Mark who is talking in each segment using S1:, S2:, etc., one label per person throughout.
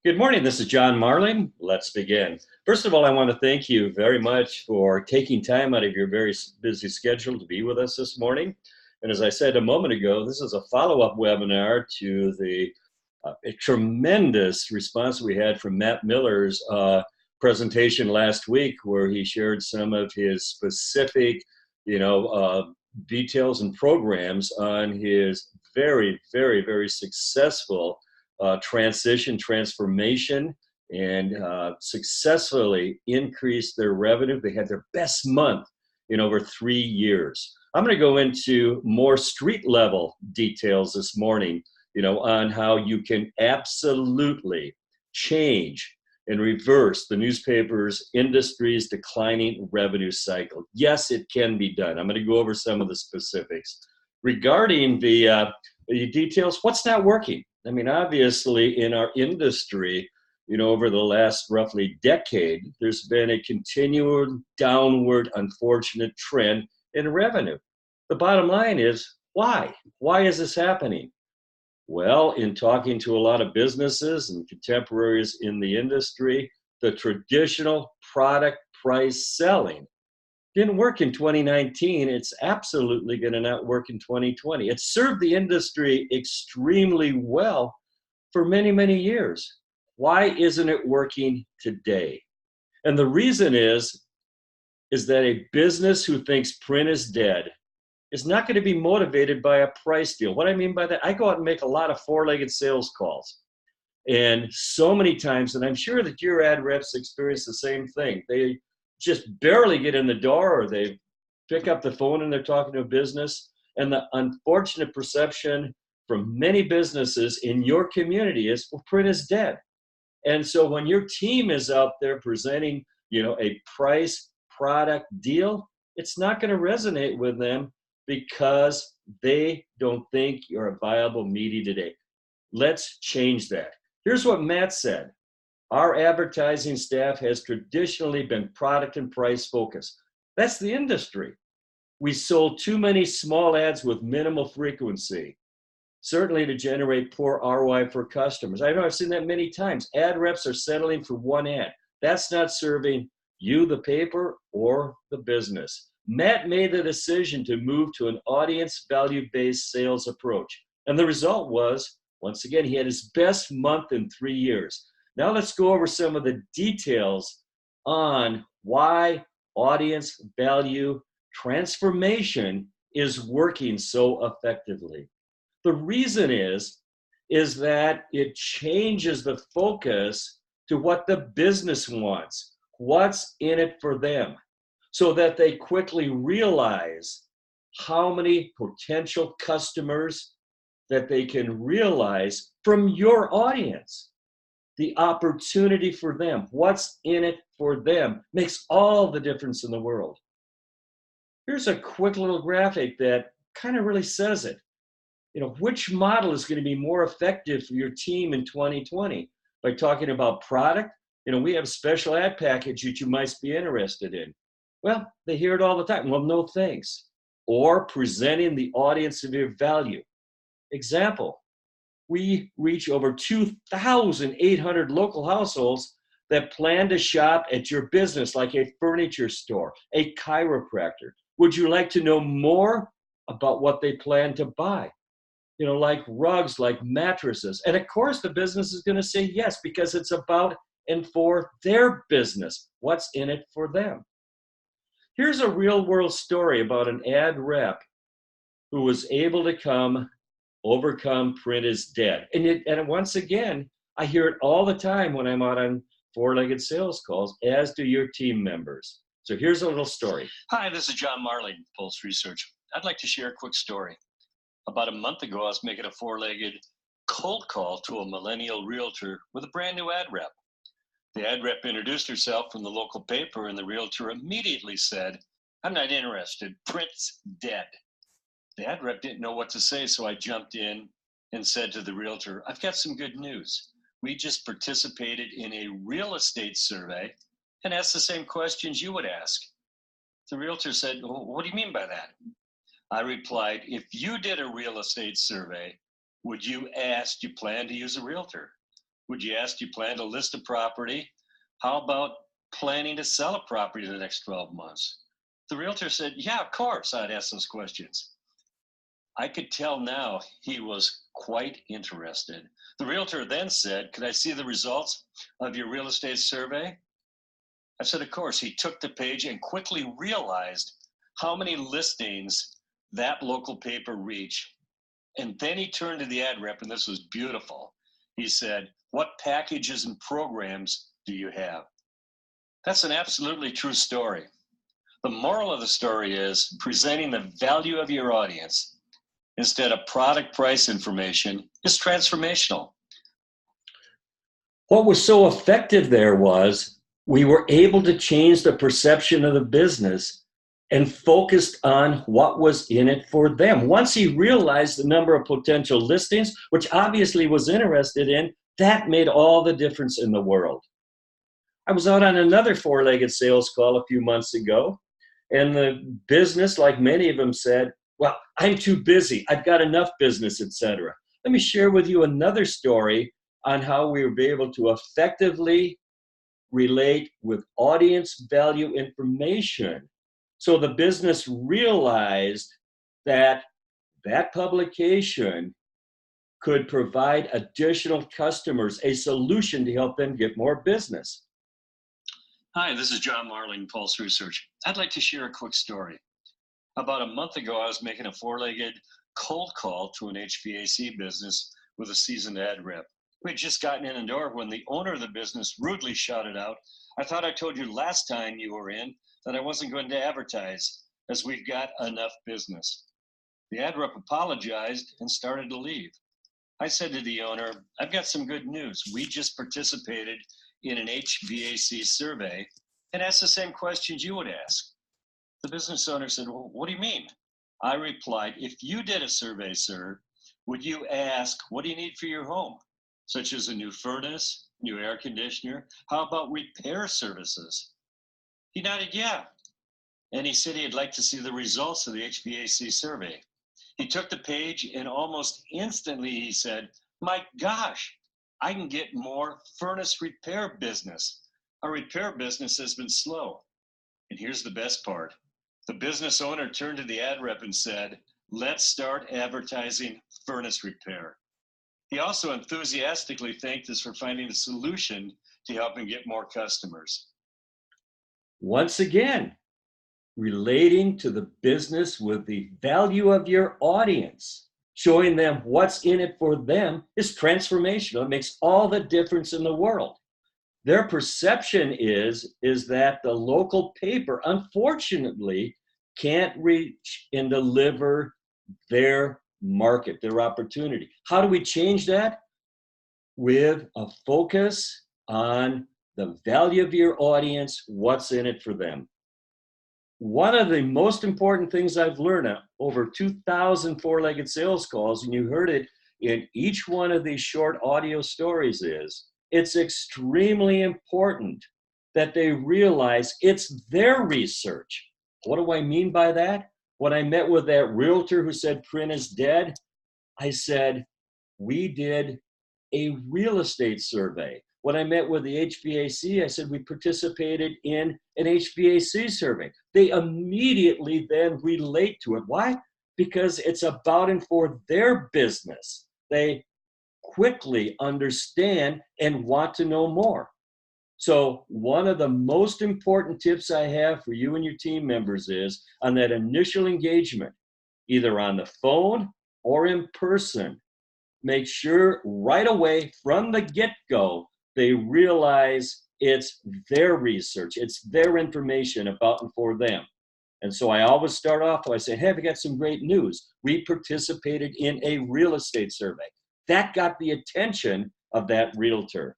S1: Good morning. This is John Marling. Let's begin. First of all, I want to thank you very much for taking time out of your very busy schedule to be with us this morning. And as I said a moment ago, this is a follow-up webinar to the a tremendous response we had from Matt Miller's presentation last week, where he shared some of his specific, details and programs on his very successful transformation, and successfully increased their revenue. They had their best month in over 3 years. I'm going to go into more street level details this morning, on how you can absolutely change and reverse the newspaper's industry's declining revenue cycle. Yes, it can be done. I'm going to go over some of the specifics. Regarding the details, what's not working? I mean, obviously, in our industry, over the last roughly decade, there's been a continued downward, unfortunate trend in revenue. The bottom line is, why? Why is this happening? Well, in talking to a lot of businesses and contemporaries in the industry, the traditional product price selling didn't work in 2019. It's absolutely going to not work in 2020. It served the industry extremely well for many years. Why isn't it working today? And the reason is that a business who thinks print is dead is not going to be motivated by a price deal. What I mean by that, I go out and make a lot of four-legged sales calls. And so many times, and I'm sure that your ad reps experience the same thing. They just barely get in the door, or they pick up the phone and they're talking to a business. And the unfortunate perception from many businesses in your community is, well, print is dead. And so when your team is out there presenting, a price product deal, it's not going to resonate with them because they don't think you're a viable media today. Let's change that. Here's what Matt said. Our advertising staff has traditionally been product and price focused. That's the industry. We sold too many small ads with minimal frequency, certainly to generate poor ROI for customers. I know I've seen that many times. Ad reps are settling for one ad. That's not serving you, the paper, or the business. Matt made the decision to move to an audience value-based sales approach. And the result was, once again, he had his best month in 3 years. Now let's go over some of the details on why audience value transformation is working so effectively. The reason is that it changes the focus to what the business wants, what's in it for them, so that they quickly realize how many potential customers that they can realize from your audience. The opportunity for them, what's in it for them, makes all the difference in the world. Here's a quick little graphic that kind of really says it. Which model is going to be more effective for your team in 2020? By talking about product, we have a special ad package that you might be interested in. Well, they hear it all the time. Well, no thanks. Or presenting the audience of your value. Example, we reach over 2,800 local households that plan to shop at your business, like a furniture store, a chiropractor. Would you like to know more about what they plan to buy? Like rugs, like mattresses. And of course, the business is going to say yes, because it's about and for their business. What's in it for them? Here's a real world story about an ad rep who was able to overcome print is dead. And once again, I hear it all the time when I'm out on four-legged sales calls, as do your team members. So here's a little story.
S2: Hi, this is John Marling, Pulse Research. I'd like to share a quick story. About a month ago, I was making a four-legged cold call to a millennial realtor with a brand new ad rep. The ad rep introduced herself from the local paper, and the realtor immediately said, "I'm not interested. Print's dead." The ad rep didn't know what to say, so I jumped in and said to the realtor, "I've got some good news. We just participated in a real estate survey and asked the same questions you would ask." The realtor said, "Well, what do you mean by that?" I replied, "If you did a real estate survey, would you ask, do you plan to use a realtor?" Would you ask, do you plan to list a property? How about planning to sell a property in the next 12 months? The realtor said, yeah, of course, I'd ask those questions. I could tell now he was quite interested. The realtor then said, could I see the results of your real estate survey? I said, of course. He took the page and quickly realized how many listings that local paper reached. And then he turned to the ad rep, and this was beautiful. He said, what packages and programs do you have? That's an absolutely true story. The moral of the story is presenting the value of your audience instead of product price information is transformational.
S1: What was so effective there was we were able to change the perception of the business and focused on what was in it for them. Once he realized the number of potential listings, which obviously was interested in, that made all the difference in the world. I was out on another four-legged sales call a few months ago, and the business, like many of them, said, well, I'm too busy. I've got enough business, etc. Let me share with you another story on how we were able to effectively relate with audience value information. So the business realized that that publication could provide additional customers a solution to help them get more business.
S2: Hi, this is John Marling, Pulse Research. I'd like to share a quick story. About a month ago, I was making a four-legged cold call to an HVAC business with a seasoned ad rep. We had just gotten in the door when the owner of the business rudely shouted out, I thought I told you last time you were in that I wasn't going to advertise as we've got enough business. The ad rep apologized and started to leave. I said to the owner, I've got some good news. We just participated in an HVAC survey and asked the same questions you would ask. The business owner said, well, what do you mean? I replied, if you did a survey, sir, would you ask, what do you need for your home? Such as a new furnace, new air conditioner, how about repair services? He nodded, yeah. And he said he'd like to see the results of the HVAC survey. He took the page and almost instantly he said, my gosh, I can get more furnace repair business. Our repair business has been slow. And here's the best part. The business owner turned to the ad rep and said, let's start advertising furnace repair. He also enthusiastically thanked us for finding a solution to help him get more customers.
S1: Once again, relating to the business with the value of your audience, showing them what's in it for them is transformational. It makes all the difference in the world. Their perception is that the local paper, unfortunately, can't reach and deliver their market, their opportunity. How do we change that? With a focus on the value of your audience, what's in it for them. One of the most important things I've learned over 2,000 four-legged sales calls, and you heard it in each one of these short audio stories, is it's extremely important that they realize it's their research. What do I mean by that? When I met with that realtor who said print is dead, I said, we did a real estate survey. When I met with the HVAC, I said, we participated in an HVAC survey. They immediately then relate to it. Why? Because it's about and for their business. They quickly understand and want to know more. So one of the most important tips I have for you and your team members is on that initial engagement, either on the phone or in person, make sure right away from the get-go, they realize it's their research, it's their information about and for them. And so I always start off by saying, hey, we got some great news. We participated in a real estate survey. That got the attention of that realtor.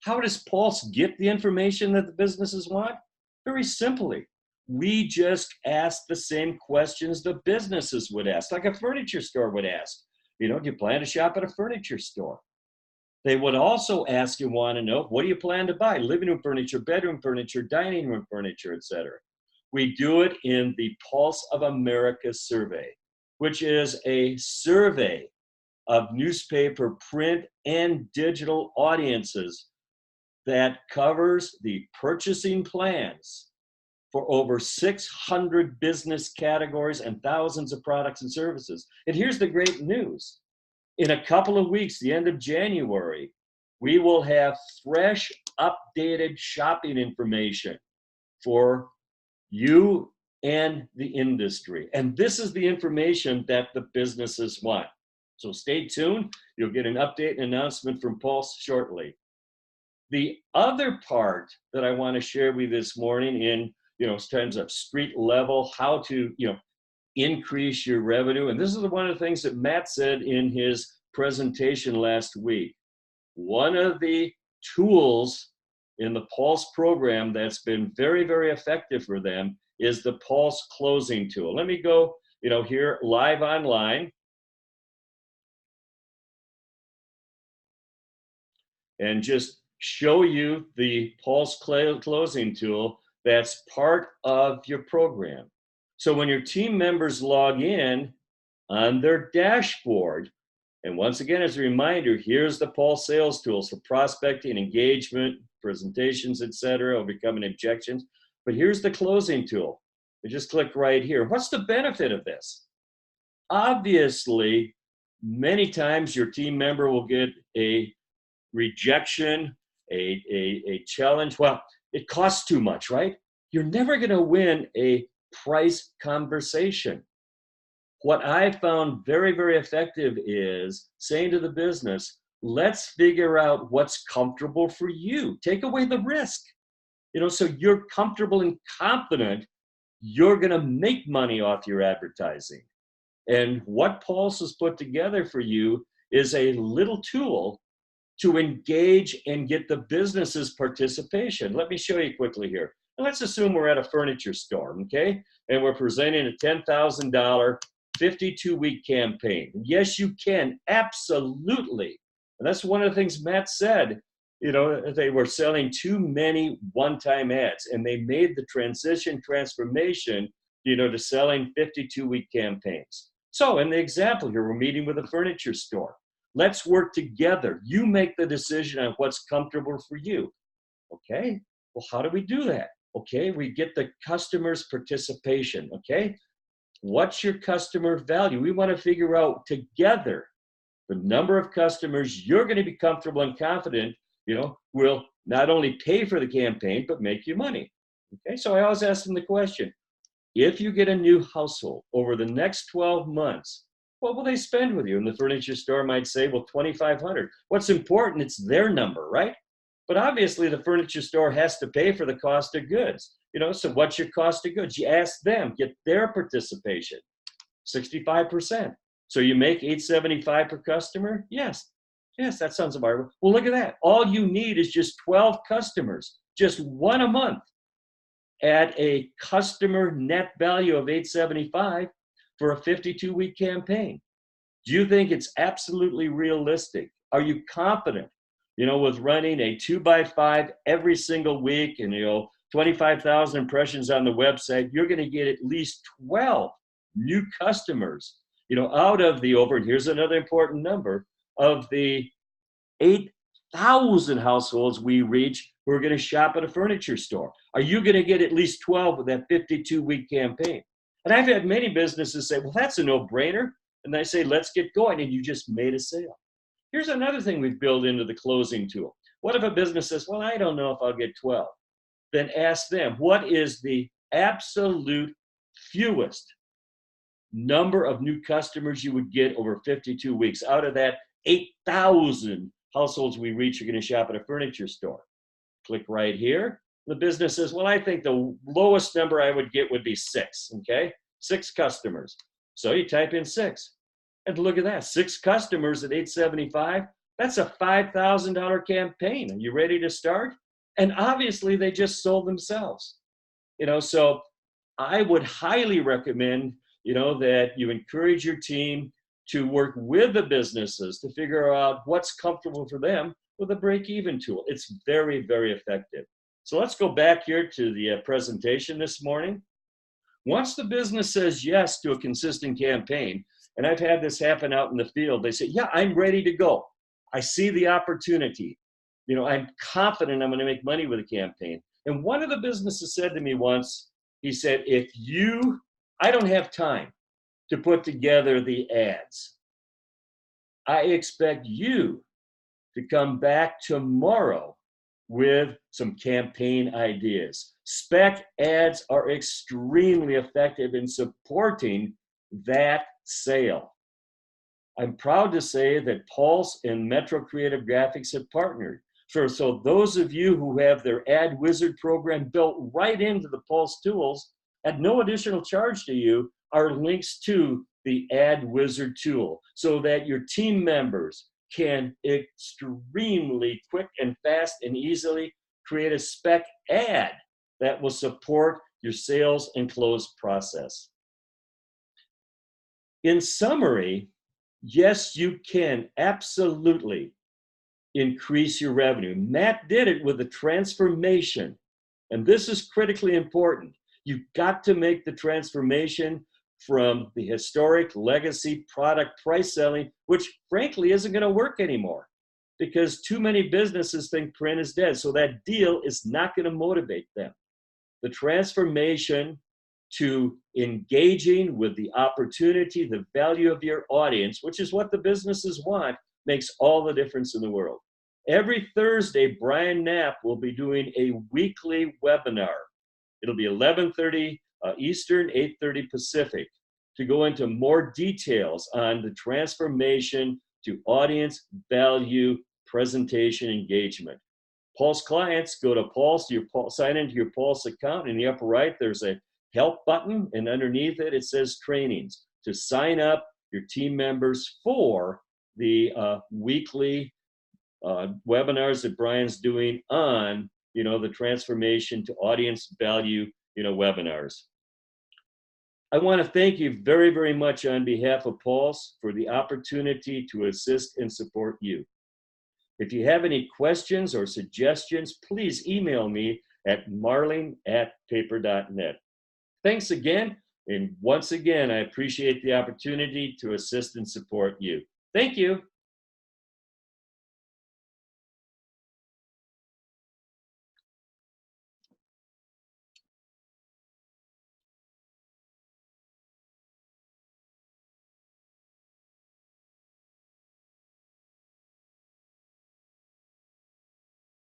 S1: How does Pulse get the information that the businesses want? Very simply. We just ask the same questions the businesses would ask, like a furniture store would ask. You know, do you plan to shop at a furniture store? They would also ask and want to know, what do you plan to buy? Living room furniture, bedroom furniture, dining room furniture, etc. We do it in the Pulse of America survey, which is a survey of newspaper, print, and digital audiences that covers the purchasing plans for over 600 business categories and thousands of products and services. And here's the great news. In a couple of weeks, the end of January, we will have fresh, updated shopping information for you and the industry. And this is the information that the businesses want. So stay tuned. You'll get an update and announcement from Pulse shortly. The other part that I want to share with you this morning in terms of street level, how to increase your revenue. And this is one of the things that Matt said in his presentation last week. One of the tools in the Pulse program that's been very, very effective for them is the Pulse closing tool. Let me go, here live online. And just show you the Pulse closing tool that's part of your program. So when your team members log in on their dashboard, and once again, as a reminder, here's the Pulse sales tools for prospecting, engagement, presentations, etc., overcoming objections. But here's the closing tool. You just click right here. What's the benefit of this? Obviously, many times your team member will get a rejection, a challenge. Well, it costs too much, right? You're never going to win a price conversation. What I found very, very effective is saying to the business, let's figure out what's comfortable for you. Take away the risk, so you're comfortable and confident you're going to make money off your advertising. And what Pulse has put together for you is a little tool to engage and get the business's participation. Let me show you quickly here. And let's assume we're at a furniture store, okay? And we're presenting a $10,000 52-week campaign. Yes, you can, absolutely. And that's one of the things Matt said. They were selling too many one-time ads, and they made the transformation, to selling 52-week campaigns. So in the example here, we're meeting with a furniture store. Let's work together. You make the decision on what's comfortable for you. Okay, well, how do we do that? Okay, we get the customer's participation. Okay, what's your customer value? We want to figure out together the number of customers you're going to be comfortable and confident, will not only pay for the campaign, but make you money. Okay, so I always ask them the question, if you get a new household over the next 12 months, what will they spend with you? And the furniture store might say, well, $2,500. What's important, it's their number, right? But obviously the furniture store has to pay for the cost of goods. So what's your cost of goods? You ask them, get their participation, 65%. So you make $875 per customer? Yes, that sounds about right. Well, look at that. All you need is just 12 customers, just one a month at a customer net value of $875 for a 52-week campaign. Do you think it's absolutely realistic? Are you confident, with running a 2x5 every single week and, 25,000 impressions on the website, you're going to get at least 12 new customers, out of the and here's another important number, of the 8,000 households we reach who are going to shop at a furniture store. Are you going to get at least 12 with that 52-week campaign? And I've had many businesses say, well, that's a no-brainer. And I say, let's get going. And you just made a sale. Here's another thing we've built into the closing tool. What if a business says, well, I don't know if I'll get 12? Then ask them, what is the absolute fewest number of new customers you would get over 52 weeks? Out of that 8,000 households we reach are going to shop at a furniture store. Click right here. The business says, well, I think the lowest number I would get would be 6, okay? 6 customers. So you type in 6. And look at that, 6 customers at $875. That's a $5,000 campaign. Are you ready to start? And obviously, they just sold themselves. So I would highly recommend, that you encourage your team to work with the businesses to figure out what's comfortable for them with a break-even tool. It's very, very effective. So let's go back here to the presentation this morning. Once the business says yes to a consistent campaign, And I've had this happen out in the field. They say, yeah, I'm ready to go. I see the opportunity. I'm confident I'm going to make money with a campaign. And one of the businesses said to me once, he said, I don't have time to put together the ads. I expect you to come back tomorrow with some campaign ideas. Spec ads are extremely effective in supporting that sale. I'm proud to say that Pulse and Metro Creative Graphics have partnered. So those of you who have their Ad Wizard program built right into the Pulse tools at no additional charge to you are links to the Ad Wizard tool so that your team members can extremely quick and fast and easily create a spec ad that will support your sales and close process. In summary, yes, you can absolutely increase your revenue. Matt did it with a transformation, and this is critically important. You've got to make the transformation from the historic legacy product price selling, which frankly isn't going to work anymore because too many businesses think print is dead. So that deal is not going to motivate them. The transformation to engaging with the opportunity, the value of your audience, which is what the businesses want, makes all the difference in the world. Every Thursday, Brian Knapp will be doing a weekly webinar. It'll be 11:30 Eastern, 8:30 Pacific, to go into more details on the transformation to audience value presentation engagement. Pulse clients, go to Pulse, sign into your Pulse account. In the upper right, there's a help button, and underneath it, it says trainings to sign up your team members for the weekly webinars that Brian's doing on, the transformation to audience value, webinars. I want to thank you very, very much on behalf of Pulse for the opportunity to assist and support you. If you have any questions or suggestions, please email me at marling@paper.net. Thanks again. And once again, I appreciate the opportunity to assist and support you. Thank you.